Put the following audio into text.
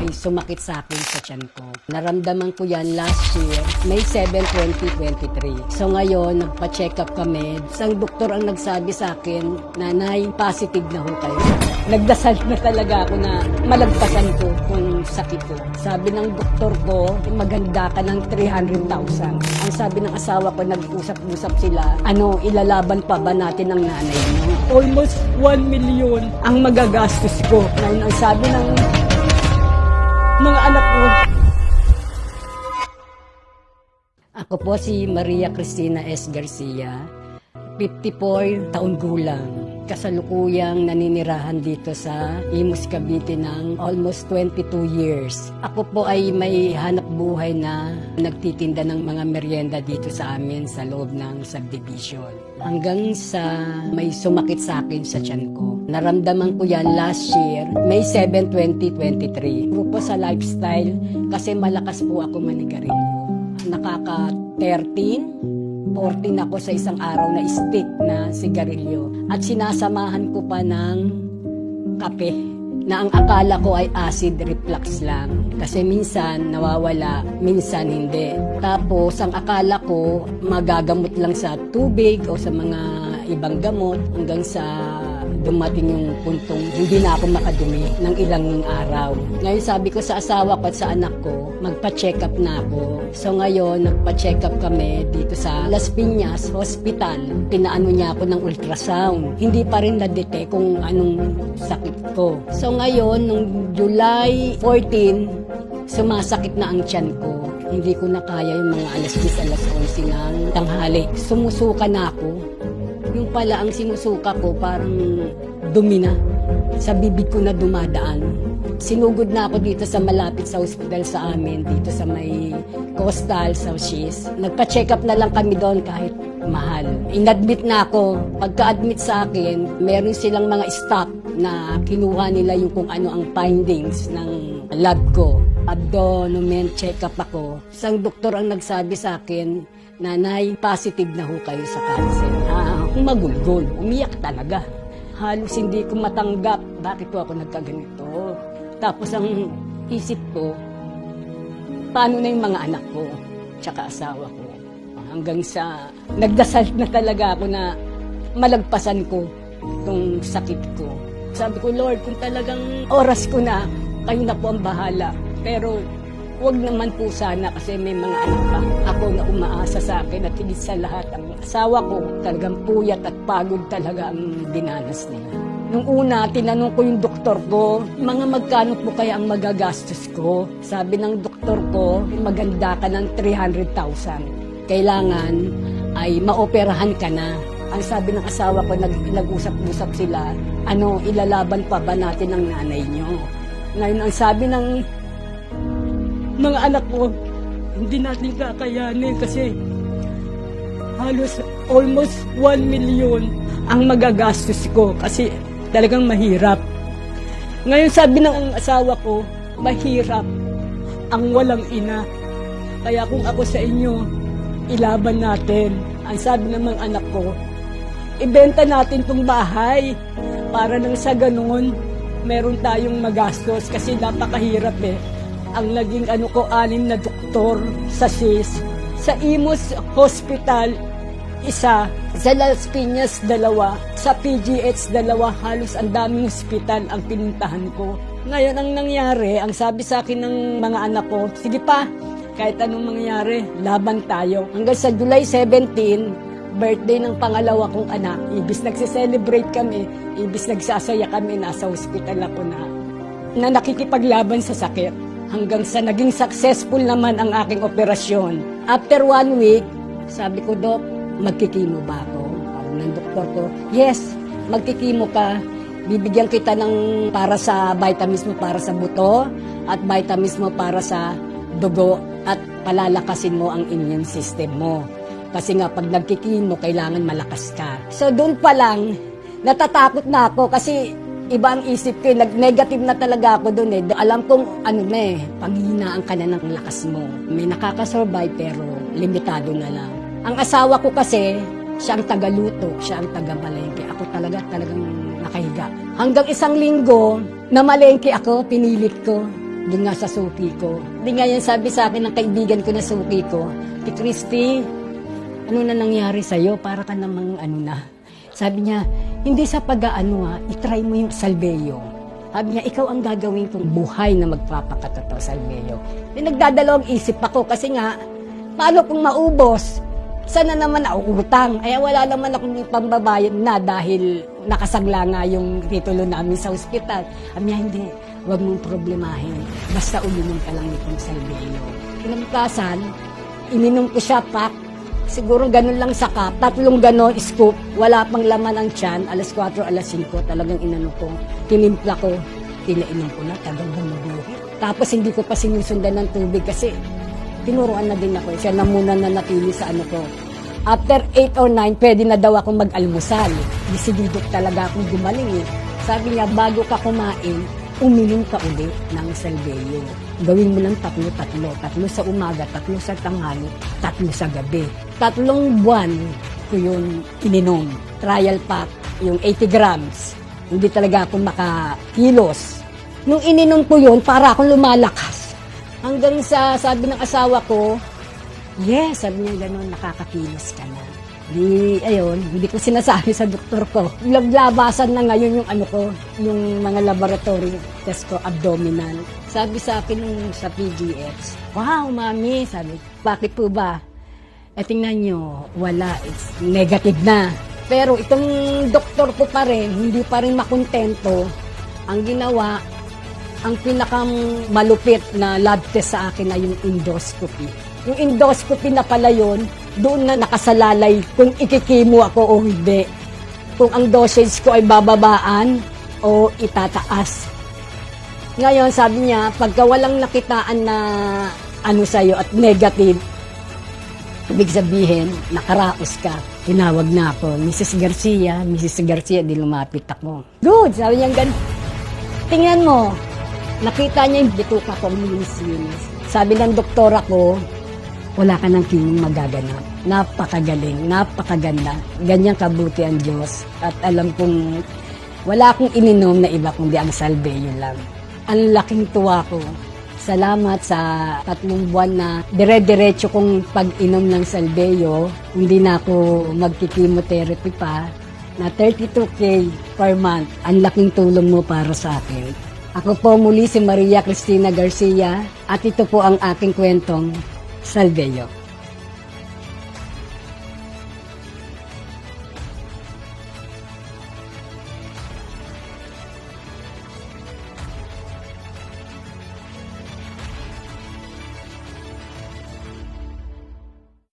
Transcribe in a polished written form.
may sumakit sa akin sa tiyan ko. Naramdaman ko yan last year, May 7, 2023. So ngayon, nagpa-check up kami. Isang doktor ang nagsabi sa akin, nanay, positive na ho kayo. Nagdasal na talaga ako na malagpasan ko kung sakit ko. Sabi ng doktor ko, maganda ka ng 300,000. Ang sabi ng asawa ko, nag-usap-usap sila, ilalaban pa ba natin ang nanay mo? Almost 1 million ang magagastos ko. Ngayon, ang sabi ng mga anak ko, ako po si Maria Cristina S. Garcia, 54 taon gulang. Kasalukuyang naninirahan dito sa Imus, Cavite ng almost 22 years. Ako po ay may hanap buhay na nagtitinda ng mga merienda dito sa amin sa loob ng subdivision. Hanggang sa may sumakit sa akin sa tiyan ko. Naramdaman ko yan last year, May 7, 2023. Ako po sa lifestyle kasi malakas po ako manigarilyo. Nakaka-13, 14 ako sa isang araw na stick na sigarilyo. At sinasamahan ko pa ng kape na ang akala ko ay acid reflux lang. Kasi minsan nawawala, minsan hindi. Tapos ang akala ko magagamot lang sa tubig o sa mga ibang gamot hanggang sa dumating yung puntong hindi na ako makadumi ng ilang araw. Ngayon sabi ko sa asawa ko at sa anak ko, magpa-check up na ako. So ngayon, nagpa-check up kami dito sa Las Piñas Hospital. Pinaano niya ako ng ultrasound. Hindi pa rin na-detect kung anong sakit ko. So ngayon, nung July 14, sumasakit na ang tiyan ko. Hindi ko na kaya yung mga alas 10, alas 11 ng tanghali. Sumusuka na ako. Yung pala ang sinusuka ko parang dumi na. Sa bibig ko na dumadaan. Sinugod na ako dito sa malapit sa hospital sa amin, dito sa may Coastal, South East. Nagpa-check up na lang kami doon kahit mahal. Inadmit na ako. Pagka-admit sa akin, meron silang mga staff na kinuha nila yung kung ano ang findings ng lab ko. Abdomen check up ako. Isang doktor ang nagsabi sa akin, nanay, positive na ho kayo sa cancer. Magulgol, umiyak talaga. Halos hindi ko matanggap bakit po ako nagkaganito. Tapos ang isip ko, paano na yung mga anak ko, tsaka asawa ko. Hanggang sa nagdasal na talaga ako na malagpasan ko itong sakit ko. Sabi ko, Lord, kung talagang oras ko na, kayo na po ang bahala. Pero huwag naman po sana kasi may mga anak pa ako na umaasa sa akin at higit sa lahat ang asawa ko talagang puyat at pagod talaga ang dinanas nila. Nung una, tinanong ko yung doktor ko, mga magkano po kaya ang magagastos ko? Sabi ng doktor ko, maganda ka ng 300,000. Kailangan ay maoperahan ka na. Ang sabi ng asawa ko, nag-usap-usap sila, ilalaban pa ba natin ang nanay niyo? Ngayon, ang sabi ng mga anak ko, hindi natin kakayanin kasi halos almost 1 million ang magagastos ko kasi talagang mahirap. Ngayon sabi ng asawa ko, mahirap ang walang ina. Kaya kung ako sa inyo, ilaban natin. Ang sabi ng mga anak ko, ibenta natin tong bahay para nang sa ganun, meron tayong magastos kasi napakahirap eh. Ang naging 6 na doktor sa SIS, sa Imus Hospital, 1, sa Las Piñas, 2, sa PGH, 2, halos ang daming hospital ang pinuntahan ko. Ngayon ang nangyari, ang sabi sa akin ng mga anak ko, sige pa, kahit anong mangyari, laban tayo. Hanggang sa July 17, birthday ng pangalawa kong anak, ibis nagse-celebrate kami, ibis nagsasaya kami, nasa hospital ako na nakikipaglaban sa sakit. Hanggang sa naging successful naman ang aking operasyon. After 1 week, sabi ko, Dok, magkikimo ba ako? Ng doktor ko, yes, magkikimo ka. Bibigyan kita ng para sa vitamins mo para sa buto at vitamins mo para sa dugo at palalakasin mo ang immune system mo. Kasi nga pag nagkikimo, kailangan malakas ka. So doon pa lang, natatakot na ako kasi iba ang isip ko, nag-negative na talaga ako doon eh. Alam kong panghihinaan ka na ng lakas mo. May nakakasurvive pero limitado na lang. Ang asawa ko kasi, siya ang tagaluto, siya ang taga-malengke. Ako talagang nakahiga. Hanggang 1 linggo, na malengke ako, pinilit ko. doon nga sa suki ko. Hindi nga yan sabi sa akin ng kaibigan ko na suki ko, Ti Christy, ano na nangyari sa'yo? Para ka namang ano na. Sabi niya, hindi sa pag-aano itry mo yung salveyo. Sabi niya, ikaw ang gagawin kong buhay na magpapakatotoo salveyo. Nagdadalawang isip ako kasi nga, paano kung maubos? Sana naman nauutang. Ay wala naman akong pambabayad na dahil nakasagla nga yung titulo namin sa ospital. Sabi niya, hindi. Huwag mong problemahin. Basta uminom ka lang nitong salveyo. Kinabukasan, ininom ko siya pak. Siguro ganun lang sa cup. 3 ganon, scoop. Wala pang laman ang tiyan. Alas 4, alas 5. Talagang inano ko. Tinimpla ko. Tinainom ko na. Tagang bumubuhi. Tapos hindi ko pa sinusundan ng tubig kasi tinuruan na din ako. Siya na muna na natili sa ano ko. After 8 or 9, pwede na daw akong mag-almusal. Disigidok talaga akong gumaling eh. Sabi niya, bago ka kumain, uminom ka ulit ng salveyo. Gawin mo lang 3. 3 sa umaga, 3 sa tanghali, 3 sa gabi. 3 buwan ko yun ininom. Trial pack, yung 80 grams. Hindi talaga ako makakilos. Nung ininom ko yun, para akong lumalakas. Hanggang sa sabi ng asawa ko, yes, sabi niya gano'n, nakakakilos ka na. Ayun, hindi ko sinasabi sa doktor ko. Laglabasan na ngayon yung ano ko, yung mga laboratory test ko, abdominal. Sabi sa akin nung sa PGX, wow, mami, sabi, bakit po ba? Tingnan nyo, wala, it's negative na. Pero itong doktor ko pa rin, hindi pa rin makontento. Ang ginawa, ang pinakang malupit na lab test sa akin ay yung endoscopy. Yung endoscopy na pala yun, doon na nakasalalay kung ikikimo ako o hindi. Kung ang dosage ko ay bababaan o itataas. Ngayon, sabi niya, pagka walang nakitaan na ano sa'yo at negative, ibig sabihin, nakaraos ka. Tinawag na ako, Mrs. Garcia, di lumapit ako. Good, sabi niya ganun. Tingnan mo, nakita niya yung bituka ko, linis. Sabi ng doktora ko, wala ka ng kimong magaganap. Napakagaling, napakaganda. Ganyan kabuti ang Diyos. At alam kong wala akong ininom na iba kundi ang salveyo lang. Ang laking tuwa ko. Salamat sa 3 buwan na dire-diretso kong pag-inom ng salveyo. Hindi na ako magki-chemotherapy pa. Na 32K per month. Ang laking tulong mo para sa akin. Ako po muli si Maria Cristina Garcia at ito po ang aking kwentong salveyo.